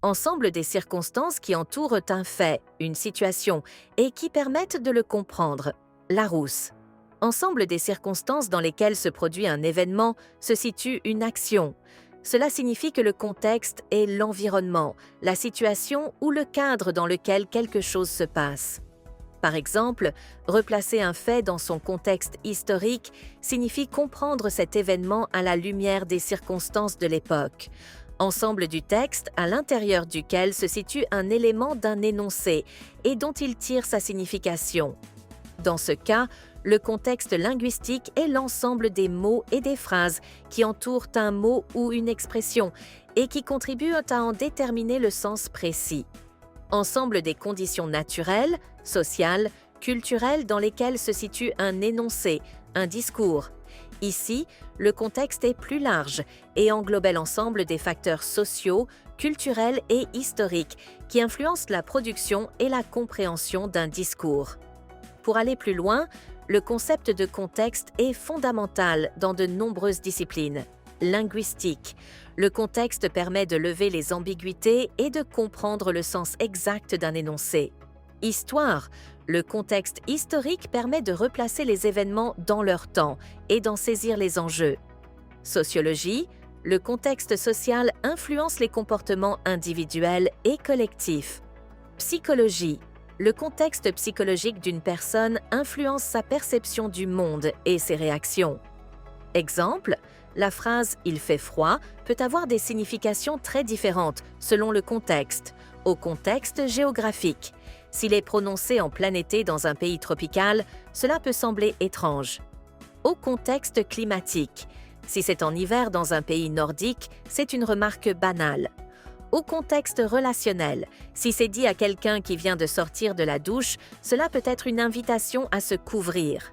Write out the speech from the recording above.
ensemble des circonstances qui entourent un fait, une situation, et qui permettent de le comprendre. Larousse. Ensemble des circonstances dans lesquelles se produit un événement, se situe une action. Cela signifie que le contexte est l'environnement, la situation ou le cadre dans lequel quelque chose se passe. Par exemple, replacer un fait dans son contexte historique signifie comprendre cet événement à la lumière des circonstances de l'époque. Ensemble du texte à l'intérieur duquel se situe un élément d'un énoncé et dont il tire sa signification. Dans ce cas, le contexte linguistique est l'ensemble des mots et des phrases qui entourent un mot ou une expression et qui contribuent à en déterminer le sens précis. Ensemble des conditions naturelles, sociales, culturelles dans lesquelles se situe un énoncé, un discours. Ici, le contexte est plus large et englobe l'ensemble des facteurs sociaux, culturels et historiques qui influencent la production et la compréhension d'un discours. Pour aller plus loin, le concept de contexte est fondamental dans de nombreuses disciplines. Linguistique. Le contexte permet de lever les ambiguïtés et de comprendre le sens exact d'un énoncé. Histoire. Le contexte historique permet de replacer les événements dans leur temps et d'en saisir les enjeux. Sociologie. Le contexte social influence les comportements individuels et collectifs. Psychologie. Le contexte psychologique d'une personne influence sa perception du monde et ses réactions. Exemple, la phrase « il fait froid » peut avoir des significations très différentes selon le contexte, au contexte géographique. S'il est prononcé en plein été dans un pays tropical, cela peut sembler étrange. Au contexte climatique. Si c'est en hiver dans un pays nordique, c'est une remarque banale. Au contexte relationnel. Si c'est dit à quelqu'un qui vient de sortir de la douche, cela peut être une invitation à se couvrir.